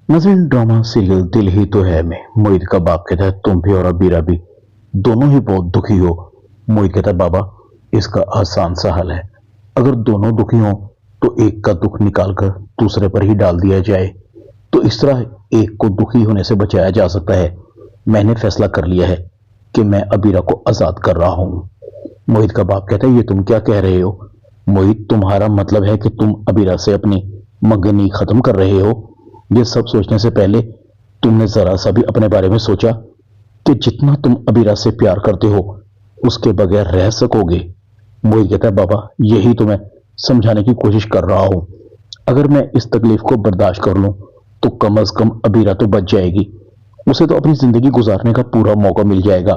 नाज़रीन, drama serial दिल ही तो है में मोहित का बाप कहता है तुम भी और अबीरा भी दोनों ही बहुत दुखी हो। मोहित कहता है बाबा, इसका आसान सा हल है। अगर दोनों दुखी हो तो एक का दुख निकालकर दूसरे पर ही डाल दिया जाए, तो इस तरह एक को दुखी होने से बचाया जा सकता है। मैंने फैसला कर लिया है कि मैं अबीरा को आजाद कर रहा हूँ। मोहित का बाप कहता है ये तुम क्या कह रहे हो? मोहित, तुम्हारा मतलब है कि तुम अबीरा से अपनी मंगनी खत्म कर रहे हो? ये सब सोचने से पहले तुमने जरा सा भी अपने बारे में सोचा कि जितना तुम अबीरा से प्यार करते हो उसके बगैर रह सकोगे? मोहित कहता है बाबा, यही तो मैं समझाने की कोशिश कर रहा हूं। अगर मैं इस तकलीफ को बर्दाश्त कर लूं तो कम अज कम अबीरा तो बच जाएगी। उसे तो अपनी जिंदगी गुजारने का पूरा मौका मिल जाएगा।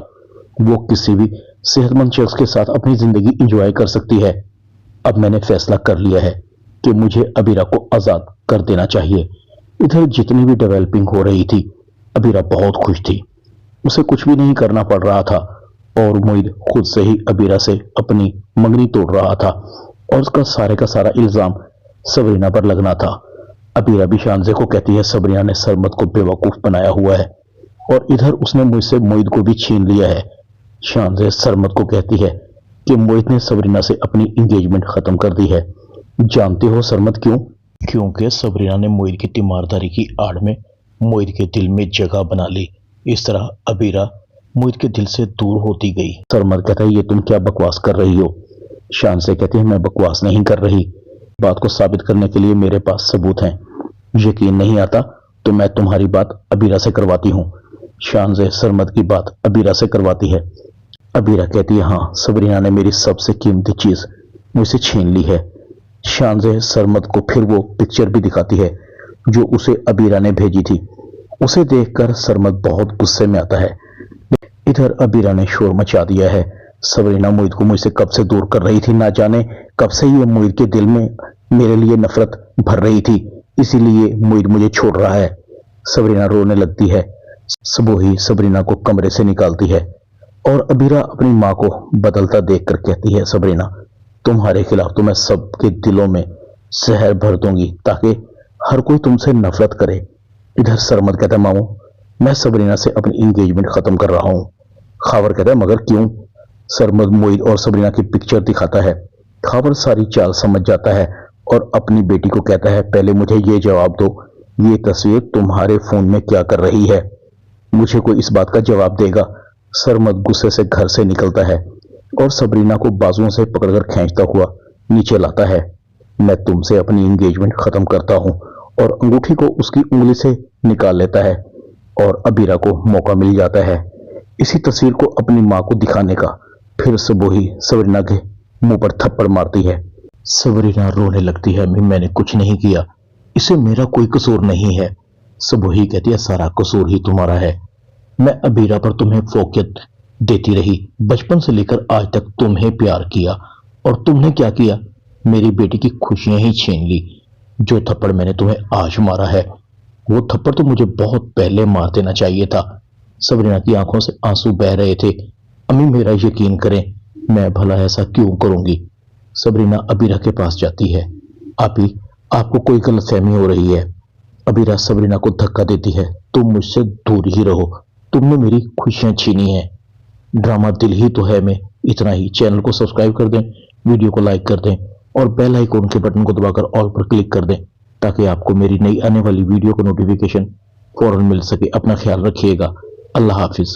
वो किसी भी सेहतमंद शख्स के साथ अपनी जिंदगी इंजॉय कर सकती है। अब मैंने फैसला कर लिया है कि मुझे अबीरा को आजाद कर देना चाहिए। इधर जितनी भी डेवलपिंग हो रही थी, अबीरा बहुत खुश थी। उसे कुछ भी नहीं करना पड़ रहा था और मोहित खुद से ही अबीरा से अपनी मंगनी तोड़ रहा था और उसका सारे का सारा इल्जाम सबरीना पर लगना था। अबीरा भी शानजे को कहती है सबरीना ने सरमत को बेवकूफ बनाया हुआ है और इधर उसने मुझसे मोहित को भी छीन लिया है। शानजे सरमत को कहती है कि मोहित ने सबरीना से अपनी इंगेजमेंट खत्म कर दी है। जानते हो सरमत क्यों? क्योंकि सबरीना ने मोहित की तीमारदारी की आड़ में मोहित के दिल में जगह बना ली। इस तरह अबीरा मोहित के दिल से दूर होती गई। सरमत कहता है ये तुम क्या बकवास कर रही हो? शान से कहती है मैं बकवास नहीं कर रही। बात को साबित करने के लिए मेरे पास सबूत हैं। यकीन नहीं आता तो मैं तुम्हारी बात अबीरा से करवाती हूँ। शान से सरमत की बात अबीरा से करवाती है। अबीरा कहती है हाँ, सबरीना ने मेरी सबसे कीमती चीज मुझसे छीन ली है। शानजे सरमत को फिर वो पिक्चर भी दिखाती है जो उसे अबीरा ने भेजी थी। उसे देखकर सरमत बहुत गुस्से में आता है। इधर अबीरा ने शोर मचा दिया है। सबरीना मोहित को मुझसे कब से दूर कर रही थी, ना जाने कब से ये मोहित के दिल में मेरे लिए नफरत भर रही थी, इसीलिए मोहित मुझे छोड़ रहा है। सबरीना रोने लगती है। सबोही सबरीना को कमरे से निकालती है और अबीरा अपनी माँ को बदलता देखकर कहती है सबरीना, तुम्हारे खिलाफ तो मैं सबके दिलों में जहर भर दूंगी ताकि हर कोई तुमसे नफरत करे। इधर सरमत कहता है मामू, मैं सबरीना से अपनी इंगेजमेंट खत्म कर रहा हूँ। खावर कहता है मगर क्यों? सरमत मोहित और सबरीना की पिक्चर दिखाता है। खावर सारी चाल समझ जाता है और अपनी बेटी को कहता है पहले मुझे ये जवाब दो, ये तस्वीर तुम्हारे फोन में क्या कर रही है? मुझे कोई इस बात का जवाब देगा। सरमत गुस्से से घर से निकलता है और सबरीना को बाजुओं से पकड़कर खींचता हुआ नीचे लाता है। मैं तुमसे अपनी एंगेजमेंट खत्म करता हूं और अंगूठी को उसकी उंगली से निकाल लेता है और अबीरा को मौका मिल जाता है इसी तस्वीर को अपनी मां को दिखाने का। फिर सबोही सबरीना के मुंह पर थप्पड़ मारती है। सबरीना रोने लगती है मैंने कुछ नहीं किया, इसे मेरा कोई कसूर नहीं है। सबोही कहती है सारा कसूर ही तुम्हारा है। मैं अबीरा पर तुम्हें फोकियत देती रही, बचपन से लेकर आज तक तुम्हें प्यार किया और तुमने क्या किया? मेरी बेटी की खुशियां ही छीन ली। जो थप्पड़ मैंने तुम्हें आज मारा है वो थप्पड़ तो मुझे बहुत पहले मार देना चाहिए था। सबरीना की आंखों से आंसू बह रहे थे। अम्मी मेरा यकीन करें, मैं भला ऐसा क्यों करूंगी? सबरीना अबीरा के पास जाती है। आपी, आपको कोई गलतफहमी हो रही है। अबीरा सबरीना को धक्का देती है। तुम मुझसे दूर ही रहो, तुमने मेरी खुशियां छीनी है। ड्रामा दिल ही तो है में इतना ही। चैनल को सब्सक्राइब कर दें, वीडियो को लाइक कर दें और बेल आइकन के बटन को दबाकर ऑल पर क्लिक कर दें ताकि आपको मेरी नई आने वाली वीडियो का नोटिफिकेशन फौरन मिल सके। अपना ख्याल रखिएगा। अल्लाह हाफिज।